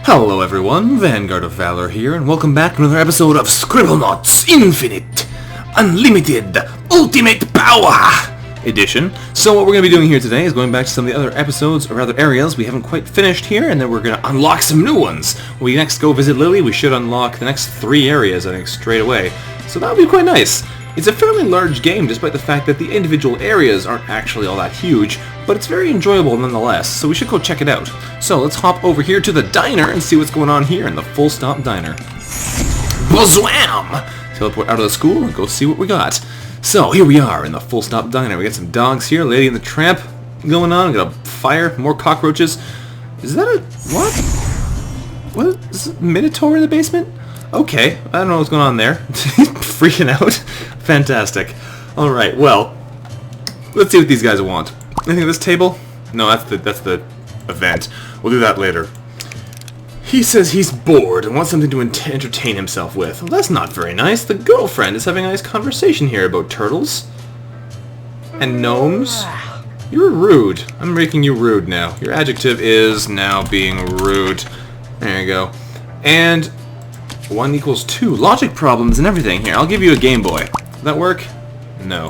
Hello everyone, VanguardOfValor here, and welcome back to another episode of Scribblenauts Unlimited Ultimate Power Edition. So what we're going to be doing here today is going back to some of the other episodes, or rather areas we haven't quite finished here, and then we're going to unlock some new ones. When we next go visit Lily, we should unlock the next 3 areas, I think, straight away. So that would be quite nice. It's a fairly large game, despite the fact that the individual areas aren't actually all that huge, but it's very enjoyable nonetheless, so we should go check it out. So let's hop over here to the diner and see what's going on here in the Full Stop Diner. Bazwam! Teleport out of the school and go see what we got. So here we are in the Full Stop Diner. We got some dogs here, Lady and the Tramp going on, we got a fire, more cockroaches. Is that a... what? What? Is it a Minotaur in the basement? Okay, I don't know what's going on there. Freaking out. Fantastic. Alright, well, let's see what these guys want. Anything at this table? No, that's the event. We'll do that later. He says he's bored and wants something to entertain himself with. Well, that's not very nice. The girlfriend is having a nice conversation here about turtles. And gnomes. You're rude. I'm making you rude now. Your adjective is now being rude. There you go. And 1 equals 2. Logic problems and everything here. I'll give you a Game Boy. Does that work? No.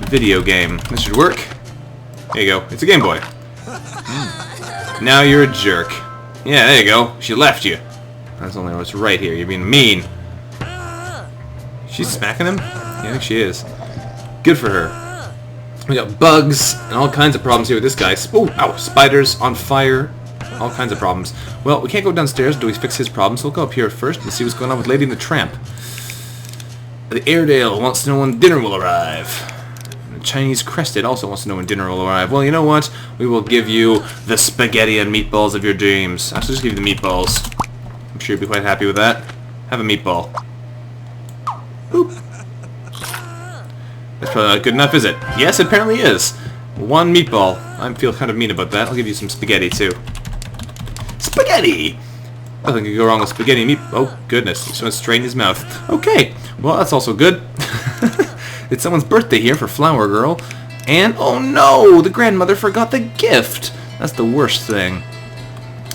Video game. This should work. There you go. It's a Game Boy. Now you're a jerk. Yeah, there you go. She left you. That's only what's right here. You're being mean. She's smacking him? Yeah, I think she is. Good for her. We got bugs and all kinds of problems here with this guy. Oh, ow. Spiders on fire. All kinds of problems. Well, we can't go downstairs until we fix his problems, so we'll go up here first and see what's going on with Lady and the Tramp. The Airedale wants to know when dinner will arrive. The Chinese Crested also wants to know when dinner will arrive. Well, you know what? We will give you the spaghetti and meatballs of your dreams. I'll just give you the meatballs. I'm sure you'll be quite happy with that. Have a meatball. Boop. That's probably not good enough, is it? Yes, it apparently is. 1 meatball. I feel kind of mean about that. I'll give you some spaghetti, too. Spaghetti! Nothing could go wrong with spaghetti meat. Oh, goodness. He's going to strain his mouth. Okay. Well, that's also good. It's someone's birthday here for Flower Girl. And, oh no! The grandmother forgot the gift! That's the worst thing.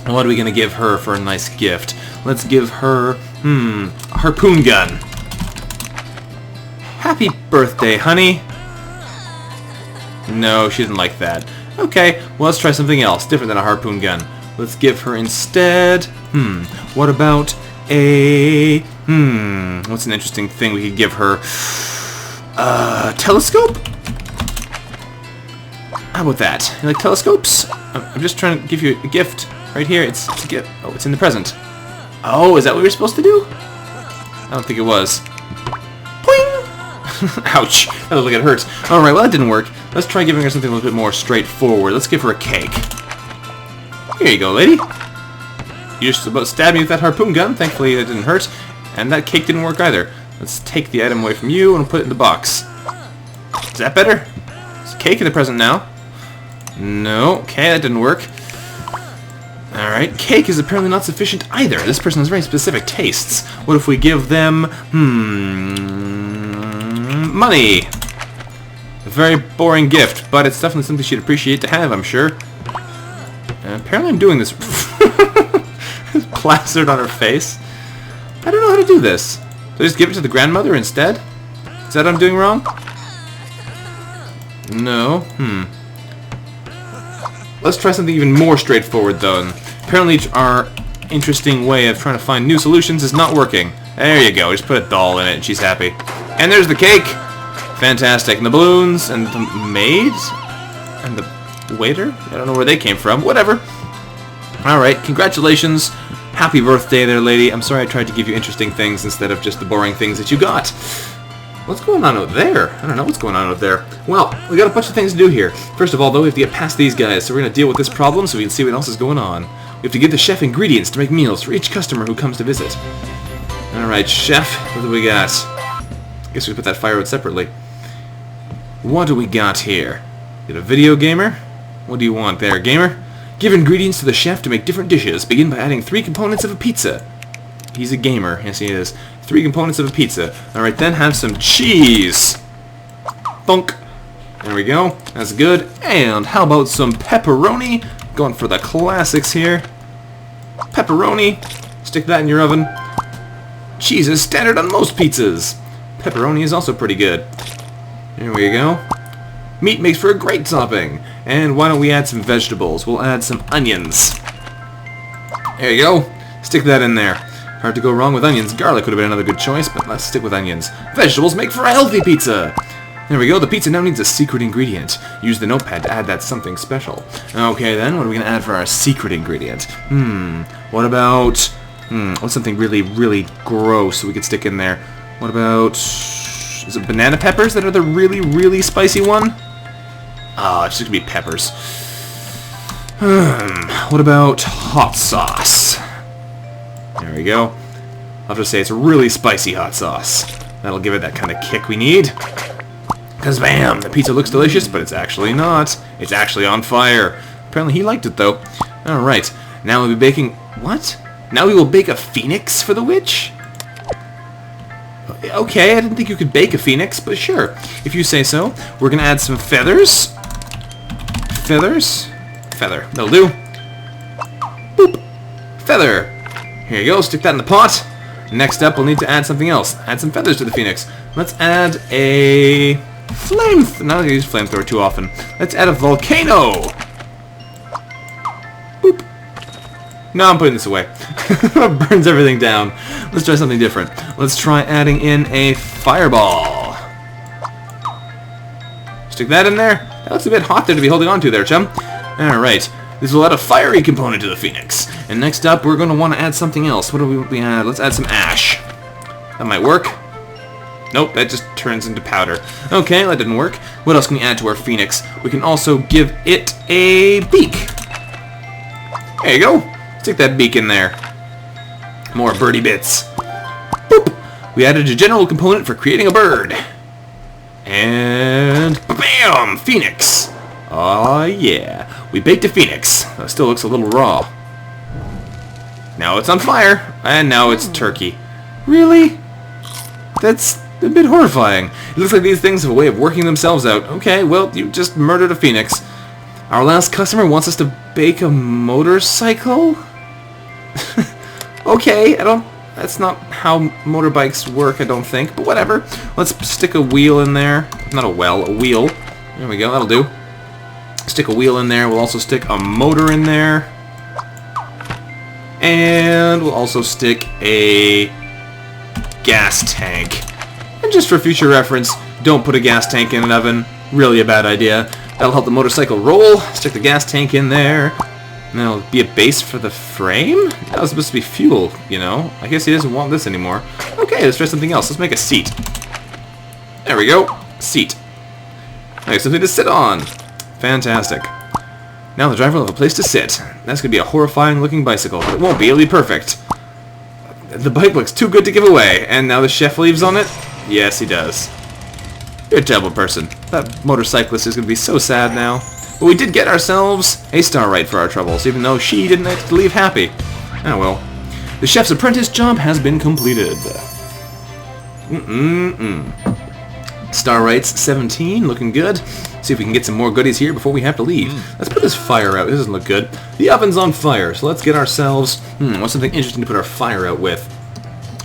What are we going to give her for a nice gift? Let's give her, a harpoon gun. Happy birthday, honey. No, she didn't like that. Okay, well, let's try something else, different than a harpoon gun. Let's give her instead, what about a, what's an interesting thing we could give her? Telescope? How about that? You like telescopes? I'm just trying to give you a gift right here. It's a gift. Oh, it's in the present. Oh, is that what we were supposed to do? I don't think it was. Poing! Ouch. That looked like it hurts. Alright, well that didn't work. Let's try giving her something a little bit more straightforward. Let's give her a cake. Here you go, lady. You just about stabbed me with that harpoon gun. Thankfully it didn't hurt. And that cake didn't work either. Let's take the item away from you and put it in the box. Is that better? There's a cake in the present now. No. Okay, that didn't work. Alright, cake is apparently not sufficient either. This person has very specific tastes. What if we give them, money? A very boring gift, but it's definitely something she'd appreciate to have, I'm sure. Apparently I'm doing this plastered on her face. I don't know how to do this. Do I just give it to the grandmother instead? Is that what I'm doing wrong? No. Let's try something even more straightforward, though. Apparently our interesting way of trying to find new solutions is not working. There you go. Just put a doll in it and she's happy. And there's the cake! Fantastic. And the balloons, and the maids, and the waiter? I don't know where they came from. Whatever. Alright, congratulations. Happy birthday there, lady. I'm sorry I tried to give you interesting things instead of just the boring things that you got. What's going on out there? I don't know what's going on out there. Well, we got a bunch of things to do here. First of all, though, we have to get past these guys, so we're going to deal with this problem so we can see what else is going on. We have to give the chef ingredients to make meals for each customer who comes to visit. Alright, chef, what do we got? Guess we put that fire out separately. What do we got here? Get a video gamer? What do you want there, gamer? Give ingredients to the chef to make different dishes. Begin by adding 3 components of a pizza. He's a gamer. Yes, he is. 3 components of a pizza. Alright, then have some cheese. Thunk. There we go. That's good. And how about some pepperoni? Going for the classics here. Pepperoni. Stick that in your oven. Cheese is standard on most pizzas. Pepperoni is also pretty good. There we go. Meat makes for a great topping. And why don't we add some vegetables? We'll add some onions. There you go. Stick that in there. Hard to go wrong with onions. Garlic would have been another good choice, but let's stick with onions. Vegetables make for a healthy pizza. There we go. The pizza now needs a secret ingredient. Use the notepad to add that something special. Okay then, what are we going to add for our secret ingredient? What about... what's something really, really gross we could stick in there? What about... Is it banana peppers that are the really, really spicy one? Oh, it's just going to be peppers. What about hot sauce? There we go. I'll just say it's really spicy hot sauce. That'll give it that kind of kick we need. Because bam, the pizza looks delicious, but it's actually not. It's actually on fire. Apparently he liked it though. Alright, now we'll be baking... What? Now we will bake a phoenix for the witch? Okay, I didn't think you could bake a phoenix, but sure. If you say so. We're going to add some feathers. Feathers? Feather. That'll do. Boop. Feather. Here you go. Stick that in the pot. Next up, we'll need to add something else. Add some feathers to the phoenix. Let's add a... Not to use flamethrower too often. Let's add a volcano. Boop. No, I'm putting this away. Burns everything down. Let's try something different. Let's try adding in a fireball. Stick that in there. That looks a bit hot there to be holding on to there, chum. Alright. This will add a fiery component to the phoenix. And next up, we're going to want to add something else. What do we add? Let's add some ash. That might work. Nope, that just turns into powder. Okay, that didn't work. What else can we add to our phoenix? We can also give it a beak. There you go. Stick that beak in there. More birdie bits. Boop. We added a general component for creating a bird. And bam! Phoenix. Oh yeah. We baked a phoenix. That still looks a little raw. Now it's on fire. And now it's turkey. Really? That's a bit horrifying. It looks like these things have a way of working themselves out. Okay, well, you just murdered a phoenix. Our last customer wants us to bake a motorcycle? Okay, that's not how motorbikes work, I don't think, but whatever. Let's stick a wheel in there. Not a well, a wheel. There we go, that'll do. Stick a wheel in there. We'll also stick a motor in there. And we'll also stick a gas tank. And just for future reference, don't put a gas tank in an oven. Really a bad idea. That'll help the motorcycle roll. Stick the gas tank in there. And that'll be a base for the frame? That was supposed to be fuel, you know. I guess he doesn't want this anymore. Okay, let's try something else. Let's make a seat. There we go. Seat. Okay, something to sit on. Fantastic. Now the driver will have a place to sit. That's going to be a horrifying looking bicycle. But it won't be. It'll be perfect. The bike looks too good to give away. And now the chef leaves on it? Yes, he does. You're a terrible person. That motorcyclist is going to be so sad now. But we did get ourselves a star right for our troubles, even though she didn't have to leave happy. Oh well. The chef's apprentice job has been completed. Star rights 17, looking good. See if we can get some more goodies here before we have to leave. Let's put this fire out. This doesn't look good. The oven's on fire, so let's get ourselves... what's something interesting to put our fire out with?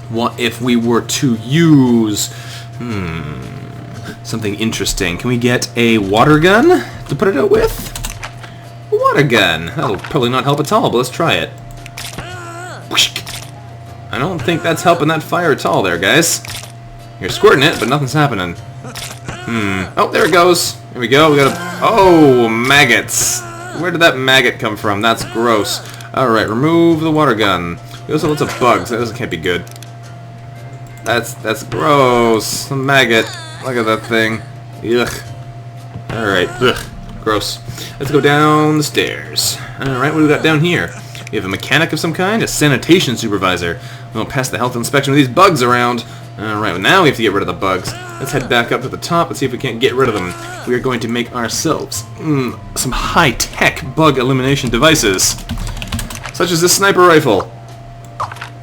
What if we were to use... something interesting. Can we get a water gun to put it out with? A water gun. That'll probably not help at all, but let's try it. I don't think that's helping that fire at all there, guys. You're squirting it, but nothing's happening. Oh, there it goes. Here we go. We got a... Oh, maggots. Where did that maggot come from? That's gross. Alright, remove the water gun. We also have lots of bugs. That can't be good. That's gross. A maggot. Look at that thing. Ugh. Alright. Ugh. Gross. Let's go down the stairs. Alright, what do we got down here? We have a mechanic of some kind, a sanitation supervisor. We'll pass the health inspection with these bugs around. Alright, well now we have to get rid of the bugs. Let's head back up to the top and see if we can't get rid of them. We are going to make ourselves some high-tech bug elimination devices. Such as this sniper rifle.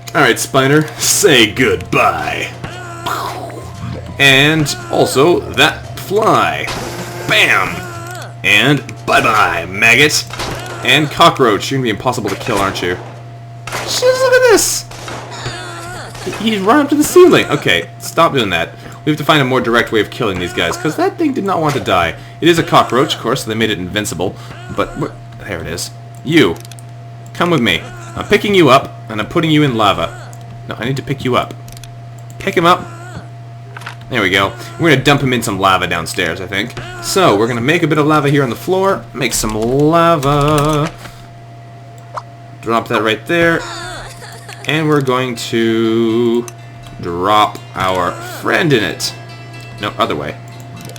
Alright, Spider, say goodbye. And also that fly. Bam! And bye-bye, maggot. And cockroach. You're going to be impossible to kill, aren't you? Just look at this! He's run up to the ceiling. Okay, stop doing that. We have to find a more direct way of killing these guys, because that thing did not want to die. It is a cockroach, of course, so they made it invincible. But, there it is. You. Come with me. I'm picking you up, and I'm putting you in lava. No, I need to pick you up. Pick him up. There we go. We're going to dump him in some lava downstairs, I think. So, we're going to make a bit of lava here on the floor. Make some lava. Drop that right there. And we're going to drop our friend in it. No, other way.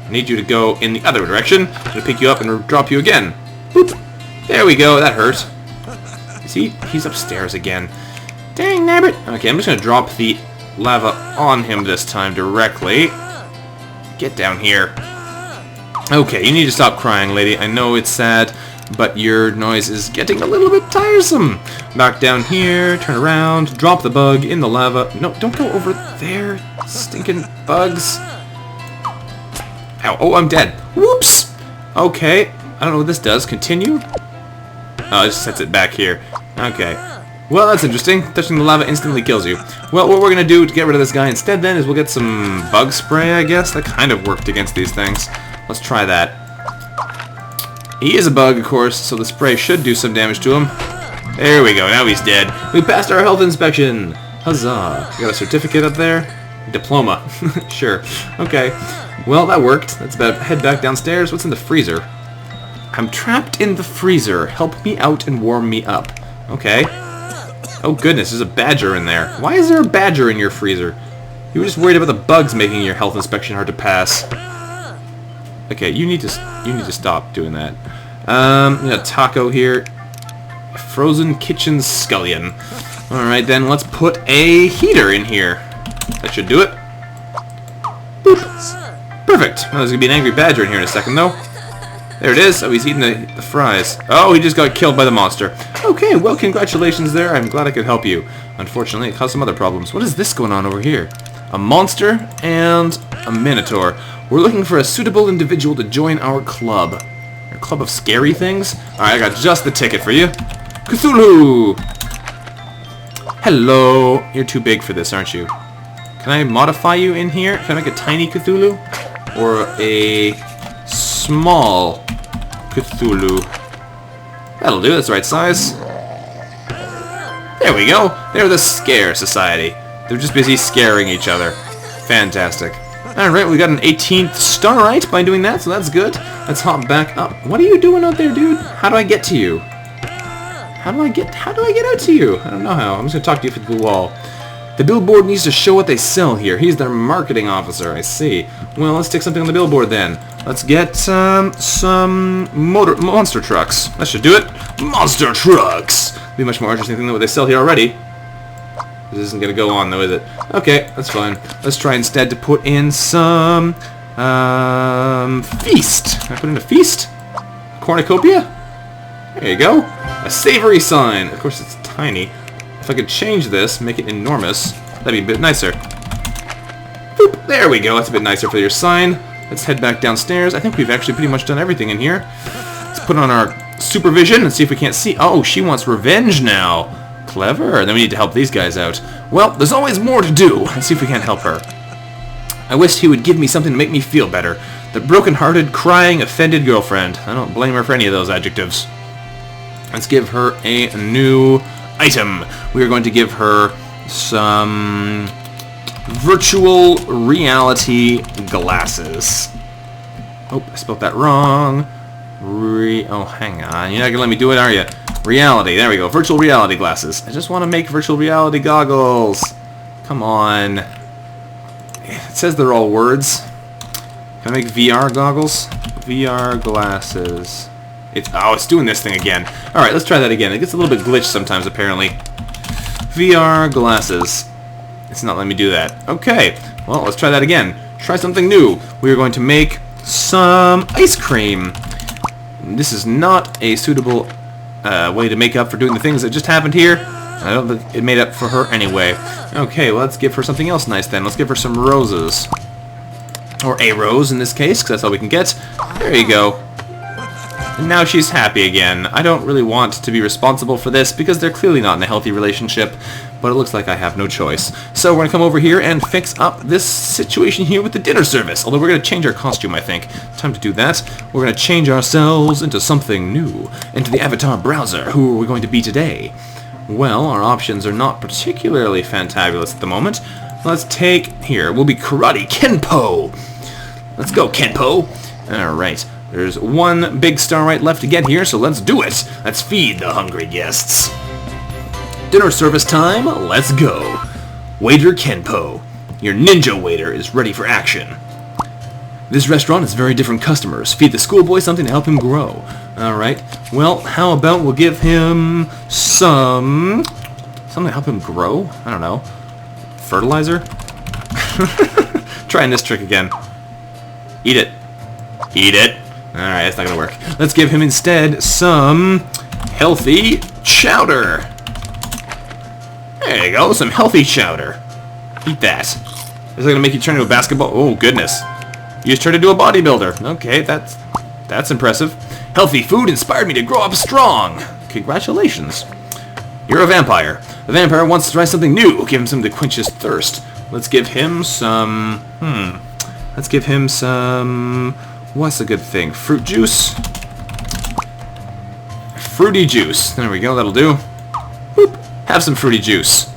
I need you to go in the other direction. I'm going to pick you up and drop you again. Boop. There we go. That hurt. Is he? He's upstairs again. Dang nabbit. Okay, I'm just going to drop the lava on him this time directly. Get down here. Okay, you need to stop crying, lady. I know it's sad, but your noise is getting a little bit tiresome. Back down here, turn around, drop the bug in the lava. No, don't go over there, stinking bugs. Ow, oh, I'm dead. Whoops! Okay, I don't know what this does. Continue? Oh, it just sets it back here. Okay. Well, that's interesting. Touching the lava instantly kills you. Well, what we're going to do to get rid of this guy instead then is we'll get some bug spray, I guess. That kind of worked against these things. Let's try that. He is a bug, of course, so the spray should do some damage to him. There we go, now he's dead. We passed our health inspection! Huzzah! We got a certificate up there? Diploma. Sure. Okay. Well, that worked. Let's head back downstairs. What's in the freezer? I'm trapped in the freezer. Help me out and warm me up. Okay. Oh goodness, there's a badger in there. Why is there a badger in your freezer? You were just worried about the bugs making your health inspection hard to pass. Okay, you need to stop doing that. We got a taco here. A frozen kitchen scullion. Alright then, let's put a heater in here. That should do it. Boop. Perfect. Well, there's gonna be an angry badger in here in a second though. There it is. Oh, he's eating the fries. Oh, he just got killed by the monster. Okay, well, congratulations there. I'm glad I could help you. Unfortunately, it caused some other problems. What is this going on over here? A monster and a minotaur. We're looking for a suitable individual to join our club. Our club of scary things? Alright, I got just the ticket for you. Cthulhu! Hello. You're too big for this, aren't you? Can I modify you in here? Can I make a tiny Cthulhu? Or a small Cthulhu? That'll do, that's the right size. There we go. They're the Scare Society. They're just busy scaring each other. Fantastic. Alright, we got an 18th star right by doing that, so that's good. Let's hop back up. What are you doing out there, dude? How do I get to you? How do I get out to you? I don't know how. I'm just gonna talk to you through the wall. The billboard needs to show what they sell here. He's their marketing officer, I see. Well, let's stick something on the billboard then. Let's get some monster trucks. That should do it. Monster trucks! Be a much more interesting thing than what they sell here already. This isn't going to go on though, is it? Okay, that's fine. Let's try instead to put in some feast. Can I put in a feast? Cornucopia? There you go. A savory sign. Of course, it's tiny. If I could change this, make it enormous, that'd be a bit nicer. Boop. There we go. That's a bit nicer for your sign. Let's head back downstairs. I think we've actually pretty much done everything in here. Let's put on our supervision and see if we can't see. Oh, she wants revenge now. Clever. Then we need to help these guys out. Well, there's always more to do. Let's see if we can't help her. I wished he would give me something to make me feel better. The broken-hearted, crying, offended girlfriend. I don't blame her for any of those adjectives. Let's give her a new item. We are going to give her some virtual reality glasses. Oh, I spelled that wrong. Oh, hang on. You're not going to let me do it, are you? Reality. There we go. Virtual reality glasses. I just want to make virtual reality goggles. Come on. It says they're all words. Can I make VR goggles? VR glasses. It's doing this thing again. Alright, let's try that again. It gets a little bit glitched sometimes, apparently. VR glasses. It's not letting me do that. Okay. Well, let's try that again. Try something new. We are going to make some ice cream. This is not a suitable way to make up for doing the things that just happened here. I don't think it made up for her anyway. Okay, well, let's give her something else nice then. Let's give her some roses. Or a rose in this case, because that's all we can get. There you go. And now she's happy again. I don't really want to be responsible for this because they're clearly not in a healthy relationship, but it looks like I have no choice. So we're going to come over here and fix up this situation here with the dinner service. Although we're going to change our costume, I think. Time to do that. We're going to change ourselves into something new. Into the avatar browser. Who are we going to be today? Well, our options are not particularly fantabulous at the moment. Let's take... Here, we'll be Karate Kenpo. Let's go, Kenpo. Alright. There's one big star right left to get here, so let's do it. Let's feed the hungry guests. Dinner service time, let's go. Waiter Kenpo. Your ninja waiter is ready for action. This restaurant has very different customers. Feed the schoolboy something to help him grow. Alright, well, how about we'll give him something to help him grow? I don't know. Fertilizer? Trying this trick again. Eat it. Eat it. Alright, that's not gonna work. Let's give him instead some healthy chowder. There you go, some healthy chowder. Eat that. Is that gonna make you turn into a basketball? Oh, goodness. You just turned into a bodybuilder. Okay, that's impressive. Healthy food inspired me to grow up strong. Congratulations. You're a vampire. The vampire wants to try something new. Give him something to quench his thirst. Let's give him some... Let's give him some... What's a good thing? Fruit juice? Fruity juice. There we go, that'll do. Boop. Have some fruity juice.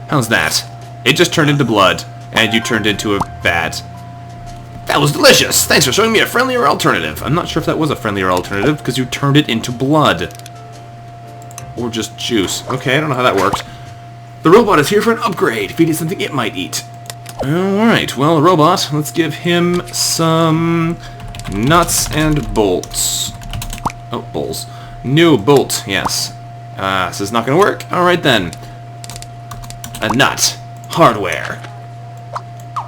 How's that? It just turned into blood, and you turned into a bat. That was delicious! Thanks for showing me a friendlier alternative. I'm not sure if that was a friendlier alternative, because you turned it into blood. Or just juice. Okay, I don't know how that worked. The robot is here for an upgrade. Feed it something it might eat. Alright, well, the robot, let's give him some nuts and bolts. Oh, bolts. New bolt, yes. This is not going to work. Alright then. A nut. Hardware.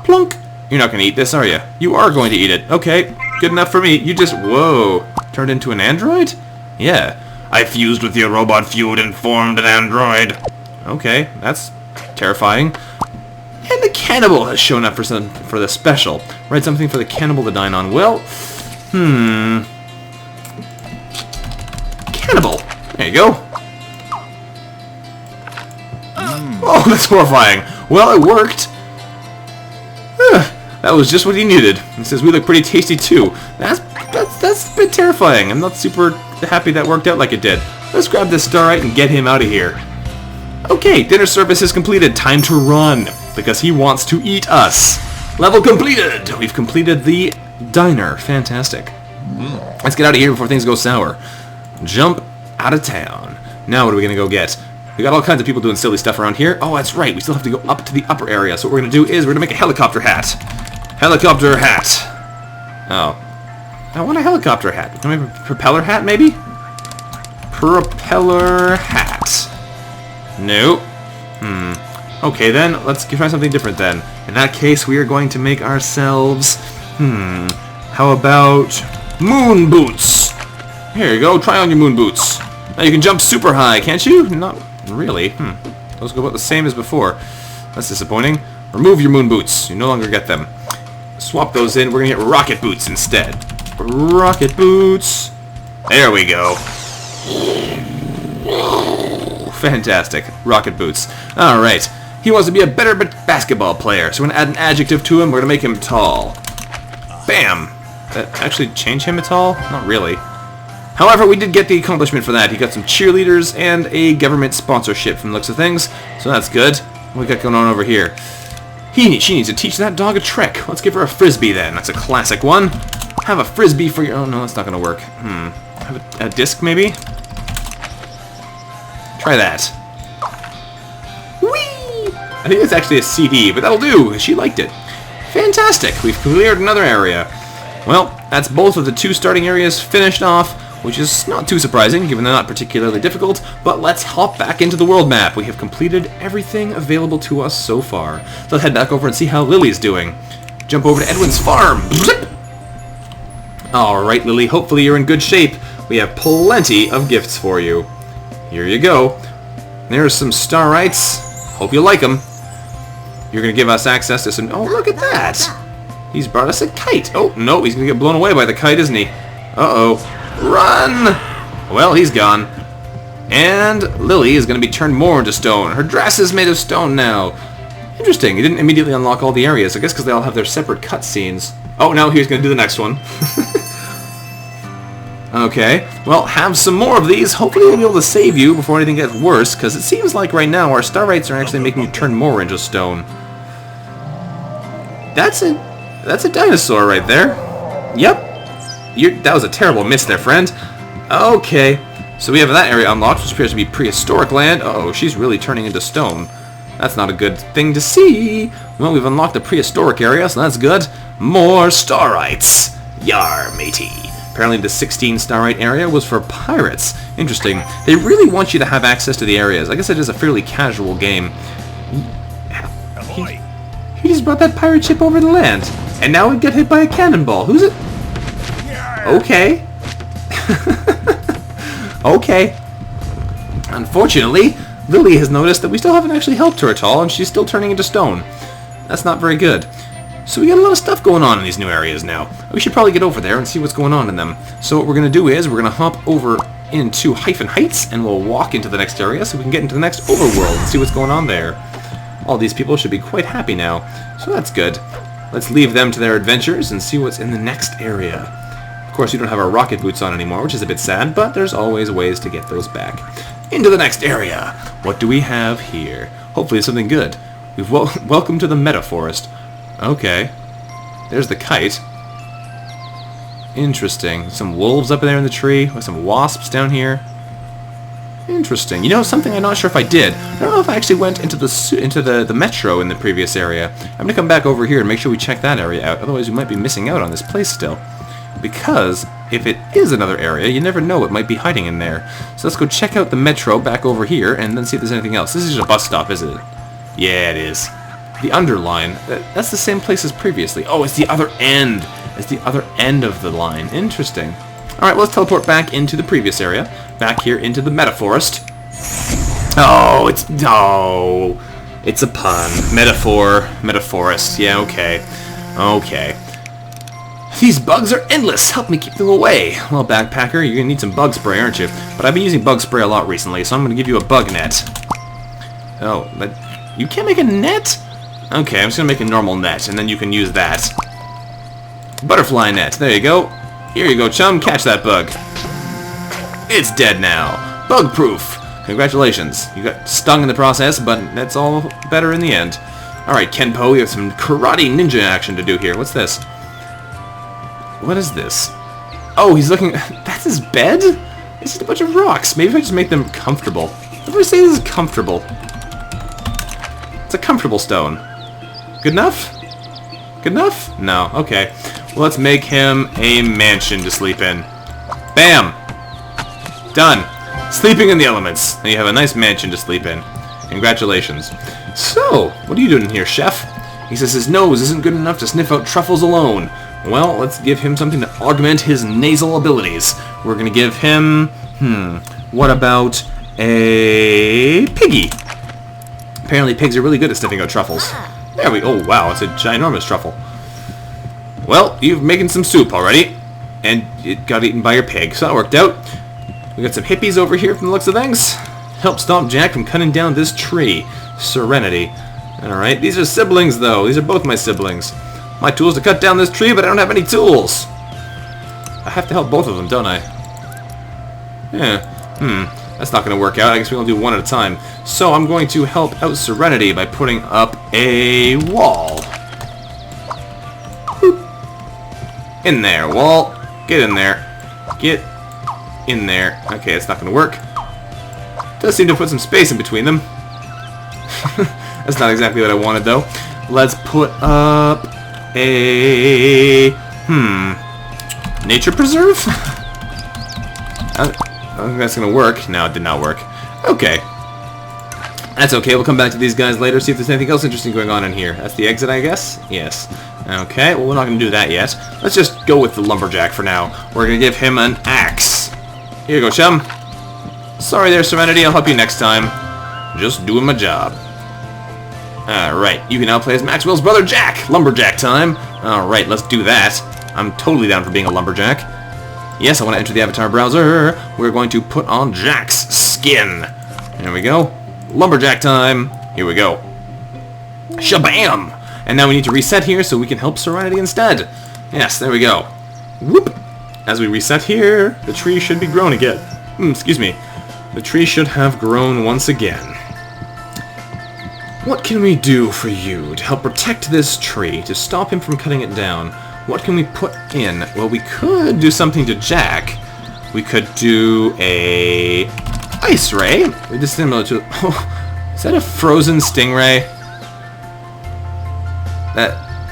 Plunk. You're not going to eat this, are you? You are going to eat it. Okay, good enough for me. You just... Whoa. Turned into an android? Yeah. I fused with your robot feud and formed an android. Okay, that's terrifying. And the cannibal has shown up for the special. Write something for the cannibal to dine on. Well, cannibal. There you go. Oh, that's horrifying. Well, it worked. That was just what he needed. He says we look pretty tasty too. That's a bit terrifying. I'm not super happy that worked out like it did. Let's grab this starite and get him out of here. Okay, dinner service is completed. Time to run, because he wants to eat us. Level completed! We've completed the diner. Fantastic. Let's get out of here before things go sour. Jump out of town. Now what are we going to go get? We got all kinds of people doing silly stuff around here. Oh, that's right. We still have to go up to the upper area. So what we're going to do is we're going to make a helicopter hat. Helicopter hat. Oh. I want a helicopter hat. Can we have a propeller hat, maybe? Propeller hat. No. Okay, then. Let's try something different, then. In that case, we are going to make ourselves... How about... moon boots? Here you go. Try on your moon boots. Now you can jump super high, can't you? Not really. Those go about the same as before. That's disappointing. Remove your moon boots. You no longer get them. Swap those in. We're going to get rocket boots instead. Rocket boots. There we go. Fantastic. Rocket boots. Alright. He wants to be a better basketball player, so we're going to add an adjective to him. We're going to make him tall. Bam. That actually change him at all? Not really. However, we did get the accomplishment for that. He got some cheerleaders and a government sponsorship from the looks of things, so that's good. What we got going on over here? She needs to teach that dog a trick. Let's give her a frisbee then. That's a classic one. Have a frisbee for your... Oh, no, that's not going to work. Have a disc, maybe? Try that. Whee! I think it's actually a CD, but that'll do. She liked it. Fantastic. We've cleared another area. Well, that's both of the 2 starting areas finished off, which is not too surprising, given they're not particularly difficult, but let's hop back into the world map. We have completed everything available to us so far. So let's head back over and see how Lily's doing. Jump over to Edwin's farm. Alright, Lily, hopefully you're in good shape. We have plenty of gifts for you. Here you go. There's some starites. Hope you like them. You're going to give us access to some... Oh, look at that! He's brought us a kite. Oh, no, he's going to get blown away by the kite, isn't he? Uh-oh. Run! Well, he's gone. And Lily is going to be turned more into stone. Her dress is made of stone now. Interesting. He didn't immediately unlock all the areas. I guess because they all have their separate cutscenes. Oh, no, he's going to do the next one. Okay. Well, have some more of these. Hopefully we'll be able to save you before anything gets worse, because it seems like right now our star rates are actually making you turn more into stone. That's a dinosaur right there. Yep. That was a terrible miss there, friend. Okay. So we have that area unlocked, which appears to be prehistoric land. Uh-oh, she's really turning into stone. That's not a good thing to see. Well, we've unlocked the prehistoric area, so that's good. More starites. Yar, matey. Apparently the 16 starite area was for pirates. Interesting. They really want you to have access to the areas. I guess it is a fairly casual game. He just brought that pirate ship over the land. And now it got hit by a cannonball. Who's it? Okay. Okay. Unfortunately, Lily has noticed that we still haven't actually helped her at all, and she's still turning into stone. That's not very good. So we got a lot of stuff going on in these new areas now. We should probably get over there and see what's going on in them. So what we're going to do is we're going to hop over into Hyphen Heights, and we'll walk into the next area so we can get into the next overworld and see what's going on there. All these people should be quite happy now, so that's good. Let's leave them to their adventures and see what's in the next area. Of course, we don't have our rocket boots on anymore, which is a bit sad, but there's always ways to get those back. Into the next area. What do we have here? Hopefully something good. We've welcome to the Meta Forest. Okay. There's the kite. Interesting. Some wolves up there in the tree, with some wasps down here. Interesting. You know, something I'm not sure if I did. I don't know if I actually went into the metro in the previous area. I'm going to come back over here and make sure we check that area out. Otherwise, we might be missing out on this place still. Because if it is another area, you never know what might be hiding in there. So let's go check out the metro back over here and then see if there's anything else. This is just a bus stop, isn't it? Yeah, it is. The underline. That's the same place as previously. Oh, it's the other end. It's the other end of the line. Interesting. Alright, well, let's teleport back into the previous area. Back here into the Meta Forest. Oh, it's a pun. Metaphor, Meta Forest. Yeah, okay. Okay. These bugs are endless. Help me keep them away. Well, backpacker, you're going to need some bug spray, aren't you? But I've been using bug spray a lot recently, so I'm going to give you a bug net. Oh, but you can't make a net? Okay, I'm just going to make a normal net, and then you can use that. Butterfly net. There you go. Here you go, chum. Catch that bug. It's dead now. Bug proof. Congratulations. You got stung in the process, but that's all better in the end. Alright, Kenpo, we have some karate ninja action to do here. What's this? What is this? Oh, he's looking... That's his bed? It's just a bunch of rocks. Maybe if I just make them comfortable. What if I say this is comfortable? It's a comfortable stone. Good enough? Good enough? No. Okay. Well, let's make him a mansion to sleep in. Bam! Done. Sleeping in the elements. And you have a nice mansion to sleep in. Congratulations. So, what are you doing here, chef? He says his nose isn't good enough to sniff out truffles alone. Well, let's give him something to augment his nasal abilities. We're going to give him... what about a piggy? Apparently pigs are really good at sniffing out truffles. There we go. Oh, wow, it's a ginormous truffle. Well, you've making some soup already. And it got eaten by your pig, so that worked out. We got some hippies over here from the looks of things. Help stop Jack from cutting down this tree. Serenity. Alright, these are siblings, though. These are both my siblings. My tool's to cut down this tree, but I don't have any tools. I have to help both of them, don't I? Yeah. That's not going to work out. I guess we're going to do one at a time. So I'm going to help out Serenity by putting up a wall. Boop. In there, wall. Get in there. Get in there. Okay, it's not going to work. Does seem to put some space in between them. That's not exactly what I wanted, though. Let's put up a... nature preserve? I don't think that's going to work. No, it did not work. Okay. That's okay. We'll come back to these guys later, see if there's anything else interesting going on in here. That's the exit, I guess? Yes. Okay, well, we're not going to do that yet. Let's just go with the lumberjack for now. We're going to give him an axe. Here you go, chum. Sorry there, Serenity. I'll help you next time. Just doing my job. Alright, you can now play as Maxwell's brother Jack! Lumberjack time! Alright, let's do that. I'm totally down for being a lumberjack. Yes, I want to enter the avatar browser. We're going to put on Jack's skin. There we go. Lumberjack time. Here we go. Shabam! And now we need to reset here so we can help Serenity instead. Yes, there we go. Whoop! As we reset here, the tree should be grown again. Excuse me. The tree should have grown once again. What can we do for you to help protect this tree, to stop him from cutting it down? What can we put in? Well, we could do something to Jack. We could do a ice ray. This is similar to... Oh, is that a frozen stingray?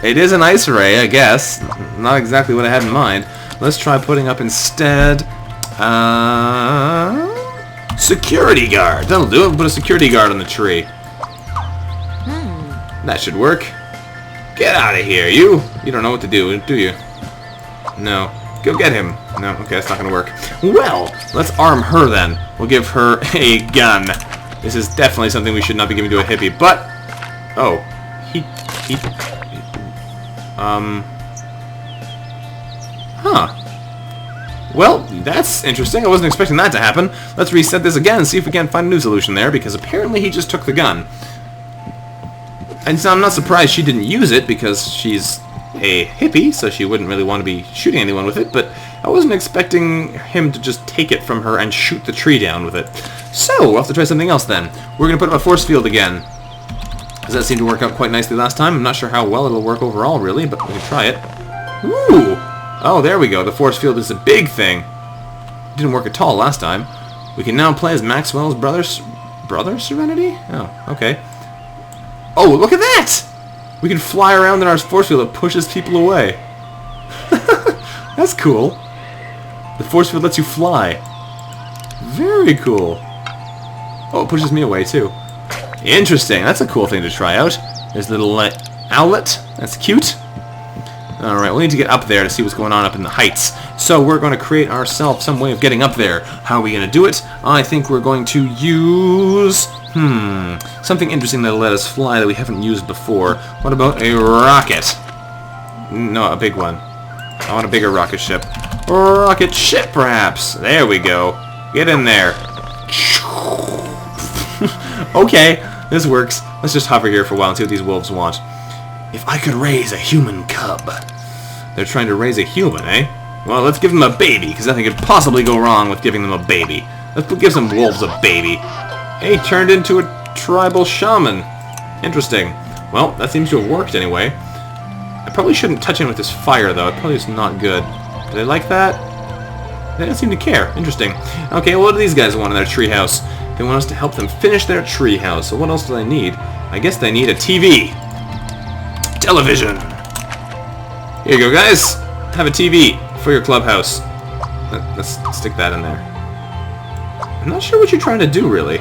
It is an ice ray, I guess. Not exactly what I had in mind. Let's try putting up instead... security guard. That'll do it. We'll put a security guard on the tree. That should work. Get out of here, you! You don't know what to do you? No. Go get him. No, okay, that's not gonna work. Well, let's arm her then. We'll give her a gun. This is definitely something we should not be giving to a hippie, but... Oh. Huh. Well, that's interesting. I wasn't expecting that to happen. Let's reset this again and see if we can't find a new solution there, because apparently he just took the gun. And so I'm not surprised she didn't use it, because she's a hippie, so she wouldn't really want to be shooting anyone with it, but I wasn't expecting him to just take it from her and shoot the tree down with it. So, we'll have to try something else then. We're going to put up a force field again. Does that seem to work out quite nicely last time? I'm not sure how well it'll work overall, really, but we can try it. Ooh! Oh, there we go. The force field is a big thing. Didn't work at all last time. We can now play as Maxwell's brother Serenity? Oh, okay. Oh, look at that! We can fly around in our force field that pushes people away. That's cool. The force field lets you fly. Very cool. Oh, it pushes me away too. Interesting. That's a cool thing to try out. There's a little owlet. That's cute. Alright, we need to get up there to see what's going on up in the heights. So we're going to create ourselves some way of getting up there. How are we going to do it? I think we're going to use... something interesting that'll let us fly that we haven't used before. What about a rocket? No, a big one. I want a bigger rocket ship. Rocket ship, perhaps. There we go. Get in there. Okay, this works. Let's just hover here for a while and see what these wolves want. If I could raise a human cub. They're trying to raise a human, eh? Well, let's give them a baby, because nothing could possibly go wrong with giving them a baby. Let's give some wolves a baby. Hey, turned into a tribal shaman. Interesting. Well, that seems to have worked anyway. I probably shouldn't touch him with this fire, though. It probably is not good. Do they like that? They don't seem to care. Interesting. Okay, well, what do these guys want in their treehouse? They want us to help them finish their treehouse. So what else do they need? I guess they need a TV. Television. Here you go, guys. Have a TV for your clubhouse. Let's stick that in there. I'm not sure what you're trying to do, really.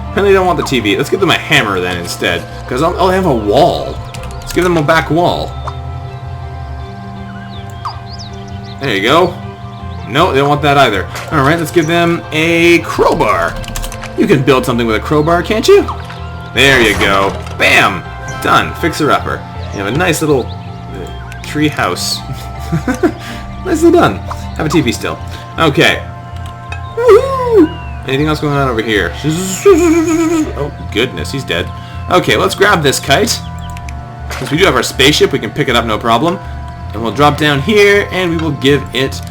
Apparently they don't want the TV. Let's give them a hammer then instead. Because I'll have a wall. Let's give them a back wall. There you go. No, they don't want that either. Alright, let's give them a crowbar. You can build something with a crowbar, can't you? There you go. Bam! Done. Fixer-upper. You have a nice little tree house. Nicely done. Have a TV still. Okay. Woohoo! Anything else going on over here? Oh, goodness, he's dead. Okay, let's grab this kite. Since we do have our spaceship, we can pick it up no problem. And we'll drop down here, and we will give it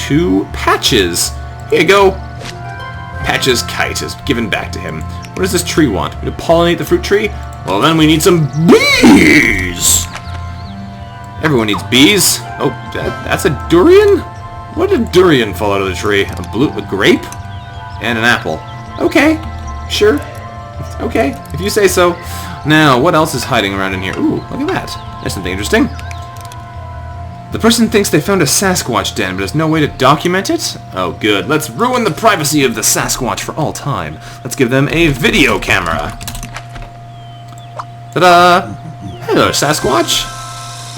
to Patches. Here you go. Patches' kite is given back to him. What does this tree want? To pollinate the fruit tree? Well, then we need some bees! Everyone needs bees. Oh, that's a durian? What did durian fall out of the tree? A grape? And an apple. Okay, sure. Okay, if you say so. Now, what else is hiding around in here? Ooh, look at that. There's something interesting. The person thinks they found a Sasquatch den, but there's no way to document it? Oh, good. Let's ruin the privacy of the Sasquatch for all time. Let's give them a video camera. Ta-da! Hello, Sasquatch.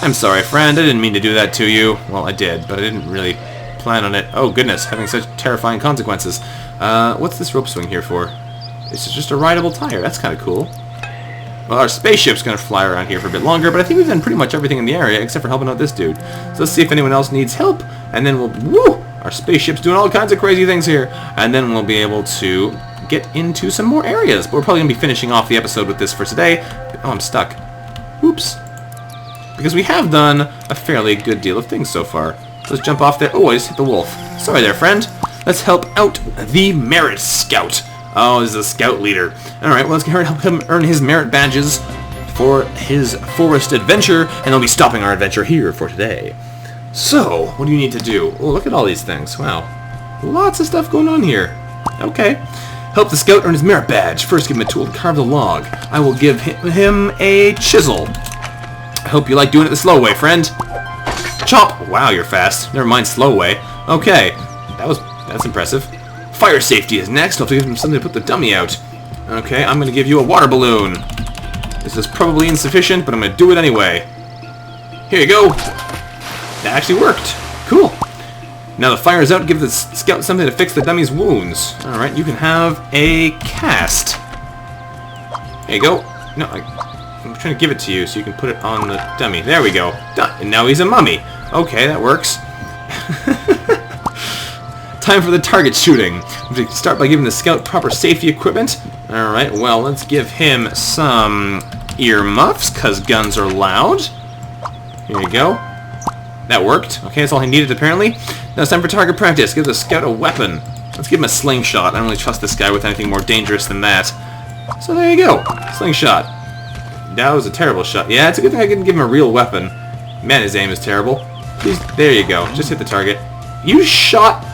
I'm sorry, friend. I didn't mean to do that to you. Well, I did, but I didn't really plan on it. Oh, goodness, having such terrifying consequences. What's this rope swing here for? It's just a rideable tire. That's kind of cool. Well, our spaceship's gonna fly around here for a bit longer, but I think we've done pretty much everything in the area except for helping out this dude. So let's see if anyone else needs help, and then we'll... Woo! Our spaceship's doing all kinds of crazy things here, and then we'll be able to get into some more areas. But we're probably gonna be finishing off the episode with this for today. Oh, I'm stuck. Oops. Because we have done a fairly good deal of things so far. Let's jump off there. Oh, I just hit the wolf. Sorry there, friend. Let's help out the Merit Scout. Oh, this is a scout leader. Alright, well, let's help him earn his merit badges for his forest adventure, and he'll be stopping our adventure here for today. So, what do you need to do? Oh, look at all these things. Wow. Lots of stuff going on here. Okay. Help the scout earn his merit badge. First, give him a tool to carve the log. I will give him a chisel. I hope you like doing it the slow way, friend. Chop! Wow, you're fast. Never mind slow way. Okay. That's impressive. Fire safety is next. I'll have to give him something to put the dummy out. Okay, I'm going to give you a water balloon. This is probably insufficient, but I'm going to do it anyway. Here you go. That actually worked. Cool. Now the fire's out. Give the scout something to fix the dummy's wounds. Alright, you can have a cast. There you go. No, I'm trying to give it to you so you can put it on the dummy. There we go. Done. And now he's a mummy. Okay, that works. Time for the target shooting. We start by giving the scout proper safety equipment. Alright, well, let's give him some earmuffs, because guns are loud. Here you go. That worked. Okay, that's all he needed, apparently. Now it's time for target practice. Give the scout a weapon. Let's give him a slingshot. I don't really trust this guy with anything more dangerous than that. So there you go. Slingshot. That was a terrible shot. Yeah, it's a good thing I didn't give him a real weapon. Man, his aim is terrible. Please, there you go. Just hit the target. You shot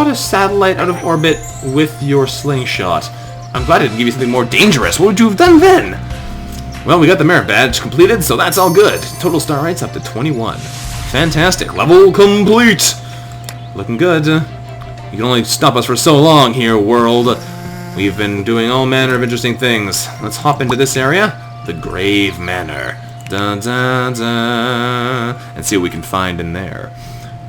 a satellite out of orbit with your slingshot. I'm glad I didn't give you something more dangerous. What would you have done then? Well, we got the merit badge completed, so that's all good. Total star rates up to 21. Fantastic. Level complete. Looking good. You can only stop us for so long here, world. We've been doing all manner of interesting things. Let's hop into this area. The Grave Manor. Dun, dun, dun. And see what we can find in there.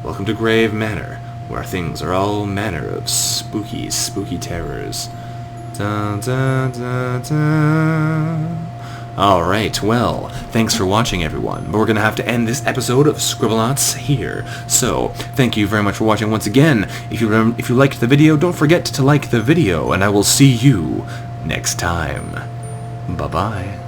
Welcome to Grave Manor, where things are all manner of spooky, spooky terrors. Dun, dun, dun, dun. Alright, well, thanks for watching, everyone. But we're going to have to end this episode of Scribblenauts here. So, thank you very much for watching once again. If you liked the video, don't forget to like the video, and I will see you next time. Bye-bye.